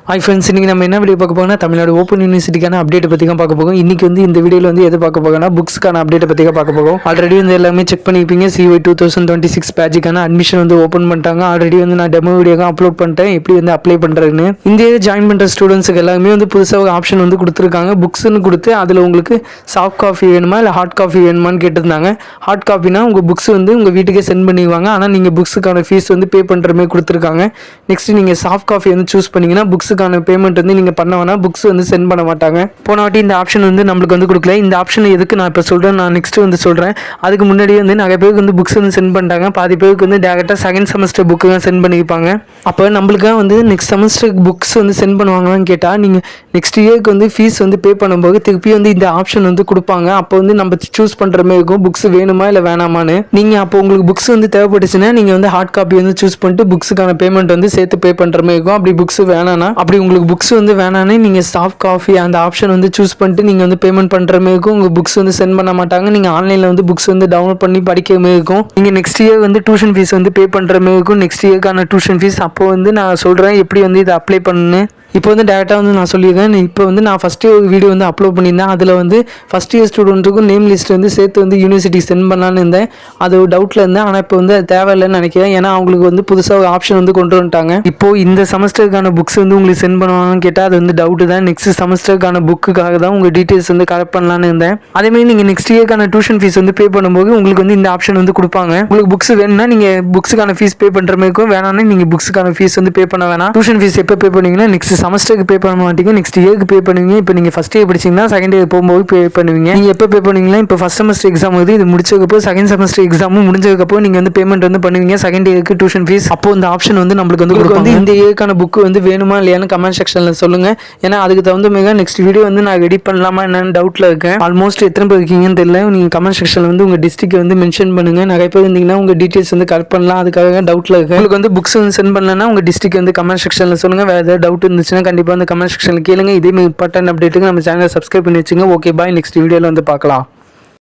Hi friends, இன்றைக்கி நம்ம என்ன வீடியோ பார்க்க போகோம்னா தமிழ்நாடு ஓப்பன் யூனிவர்சிட்டிக்கான அப்டேட்டை பற்றி தான் பார்க்க போகும். இன்றைக்கி வந்து இந்த வீடியோவில் வந்து எது பார்க்க போகோம்னா புக்ஸ்க்கான அப்டேட்டை பற்றி தான் பார்க்க போகும். ஆல்ரெடி வந்து எல்லாமே செக் பண்ணியிருப்பீங்க. CY 2026 பேட்சுக்கான அட்மிஷன் வந்து ஓப்பன் பண்ணிட்டாங்க. ஆல்ரெடி வந்து நான் டெமோ வீடியோ அப்லோட் பண்ணிட்டேன், எப்படி வந்து அப்ளை பண்ணுறதுன்னு. இந்த ஜாயின் பண்ணுற ஸ்டூடெண்ட்ஸுக்கு எல்லாமே வந்து புதுசாக ஒரு ஆப்ஷன் வந்து கொடுத்துருக்காங்க. புக்ஸ்ன்னு கொடுத்து அதில் உங்களுக்கு சாஃப்ட் காஃபி வேணுமா இல்லை ஹார்ட் காஃபி வேணுமான்னு கேட்டிருந்தாங்க. ஹார்ட் காஃபினா உங்கள் புக்ஸ் வந்து உங்கள் வீட்டுக்கே சென்ட் பண்ணிடுவாங்க. ஆனால் நீங்கள் புக்ஸுக்கான ஃபீஸ் வந்து பே பண்ணுற மாதிரி கொடுத்துருக்காங்க. நெக்ஸ்ட் நீங்கள் சாஃப்ட் காஃபி வந்து சூஸ் பண்ணிங்கன்னா புக்ஸுக்கான பேமெண்ட் வந்து நீங்கள் பண்ண வேணா, புக்ஸ் வந்து சென்ட் பண்ண மாட்டாங்க. போன வாட்டி இந்த ஆப்ஷன் வந்து நம்மளுக்கு வந்து கொடுக்கல. இந்த ஆப்ஷன் எதுக்கு நான் இப்போ சொல்கிறேன், நான் நெக்ஸ்ட் வந்து சொல்கிறேன். அதுக்கு முன்னாடியே வந்து நிறைய பேருக்கு வந்து புக்ஸ் வந்து சென்ட் பண்ணிட்டாங்க. பாதி பேருக்கு வந்து டேரெக்டாக செகண்ட் செமஸ்டர் புக்கு தான் சென்ட் பண்ணியிருப்பாங்க. அப்போ நம்மளுக்கு வந்து நெக்ஸ்ட் செமஸ்டருக்கு புக்ஸ் வந்து சென்ட் பண்ணுவாங்களான்னு கேட்டால், நீங்கள் நெக்ஸ்ட் இயருக்கு வந்து ஃபீஸ் வந்து பே பண்ணும்போது திருப்பி வந்து இந்த ஆப்ஷன் வந்து கொடுப்பாங்க. அப்போ வந்து நம்ம சூஸ் பண்ணுற மாதிரி இருக்கும், புக்ஸ் வேணுமா இல்லை வேணாமான்னு. நீங்கள் அப்போ உங்களுக்கு புக்ஸ் வந்து தேவைப்பட்டுச்சுன்னா நீங்கள் வந்து ஹார்ட் காப்பி வந்து சூஸ் பண்ணிட்டு புக்ஸுக்கான பேமெண்ட் வந்து சேர்த்து பே பண்ணுற மாதிரி இருக்கும். அப்படி புக்ஸ் வேணான்னா, அப்படி உங்களுக்கு புக்ஸ் வந்து வேணான்னு நீங்கள் சாஃப்ட் காஃபி அந்த ஆப்ஷன் வந்து சூஸ் பண்ணிட்டு நீங்கள் வந்து பேமெண்ட் பண்ணுற மாதிரி இருக்கும். உங்கள் புக்ஸ் வந்து சென்ட் பண்ண மாட்டாங்க. நீங்கள் ஆன்லைனில் வந்து புக்ஸ் வந்து டவுன்லோட் பண்ணி படிக்கிற மாதிரி இருக்கும். நீங்கள் நெக்ஸ்ட் இயர் வந்து டியூஷன் ஃபீஸ் வந்து பே பண்ணுற மாதிரி இருக்கும். நெக்ஸ்ட் இயர்க்கான டியூஷன் ஃபீஸ் அப்போ வந்து நான் சொல்கிறேன் எப்படி வந்து இதை அப்ளை பண்ணு. இப்போ வந்து டேரெக்டாக வந்து நான் சொல்லியிருக்கேன். இப்போ வந்து நான் ஃபஸ்ட்டு ஒரு வீடியோ வந்து அப்லோட் பண்ணியிருந்தேன். அதில் வந்து ஃபஸ்ட் இயர் ஸ்டூடெண்ட்டுக்கும் நேம் லிஸ்ட் வந்து சேர்த்து வந்து யூனிவர்சிட்டி சென்ட் பண்ணலான்னு இருந்தேன். அது ஒரு டவுட்டில் இருந்தேன். ஆனால் இப்போ வந்து அது தேவையில்லைன்னு நினைக்கிறேன். ஏன்னா அவங்களுக்கு வந்து புதுசாக ஒரு ஆப்ஷன் வந்து கொண்டு வந்துட்டாங்க. இப்போது இந்த செமஸ்டருக்கான புக்ஸ் வந்து உங்களுக்கு சென்ட் பண்ணுவாங்கன்னு கேட்டால் அது வந்து டவுட்டு தான். நெக்ஸ்ட் செமஸ்டருக்கான புக்குக்காக தான் உங்கள் டீட்டெயில்ஸ் வந்து கரெக்ட் பண்ணலான்னு இருந்தேன். அதேமாதிரி நீங்கள் நெக்ஸ்ட் இயர்க்கான டியூஷன் ஃபீஸ் வந்து பே பண்ணும்போது உங்களுக்கு வந்து இந்த ஆப்ஷன் வந்து கொடுப்பாங்க. உங்களுக்கு புக்ஸ் வேணும்னா நீங்கள் புக்ஸுக்கான ஃபீஸ் பே பண்ணுற மாதிரி இருக்கும். வேணாம்னா நீங்கள் புக்ஸுக்கான ஃபீஸ் வந்து பே பண்ண வேணாம். டியூஷன் ஃபீஸ் எப்போ பே பண்ணுவீங்கன்னா நெக்ஸ்ட் செமஸ்டருக்கு பே பண்ண மாட்டீங்க, நெக்ஸ்ட் இயருக்கு பே பண்ணுவீங்க. இப்போ நீங்கள் ஃபஸ்ட் இயர் படிச்சிங்கன்னா செகண்ட் இயர் போகும்போது பே பண்ணுவீங்க. நீங்கள் எப்போ பே பண்ணுவீங்களா, இப்போ ஃபஸ்ட் செமஸ்டர் எக்ஸாம் வந்து இது முடிச்சதுக்கப்புறம் செகண்ட் செமஸ்டர் எக்ஸாமும் முடிஞ்சதுக்கப்புறம் நீங்கள் வந்து பேமெண்ட் வந்து பண்ணுவீங்க செகண்ட் இயருக்கு டியூஷன் ஃபீஸ். அப்போ இந்த ஆப்ஷன் வந்து நம்மளுக்கு வந்து கொடுப்பாங்க. இந்த இயர்க்கான புக்கு வந்து வேணுமா இல்லையான்னு கமெண்ட் செக்ஷனில் சொல்லுங்கள். ஏன்னா அதுக்கு தகுந்த மாதிரி நெக்ஸ்ட் வீடியோ வந்து நான் ரெடி பண்ணலாமா என்னன்னு டவுட்டில் இருக்கேன். ஆல்மோஸ்ட் எத்தனை பேர் இருக்கீங்கன்னு தெரியல. நீங்கள் கமெண்ட் செக்ஷனில் வந்து உங்கள் டிஸ்ட்ரிக்ட் வந்து மென்ஷன் பண்ணுங்கள். நிறைய பேர் இருந்தீங்கன்னா உங்கள் டீட்டெயில்ஸ் வந்து கரெக்ட் பண்ணலாம். அதுக்காக டவுட்டில் இருக்கேன். உங்களுக்கு வந்து புக்ஸ் வந்து சென்ட் பண்ணலன்னா உங்கள் டிஸ்ட்ரிக்ட் வந்து கமெண்ட் செக்ஷனில் சொல்லுங்கள். வேறு ஏதாவது டவுட் இருந்துச்சுன்னா கண்டிப்பாக வந்து கமெண்ட் செக்ஷனில் கேளுங்க. இதே மாதிரி இம்பார்ட்டன்ட் அப்டேட்டுக்கு நம்ம சேனலை சப்ஸ்கிரைப் பண்ணி வச்சுங்க. ஓகே பாய், நெக்ஸ்ட் வீடியோவில் வந்து பார்க்கலாம்.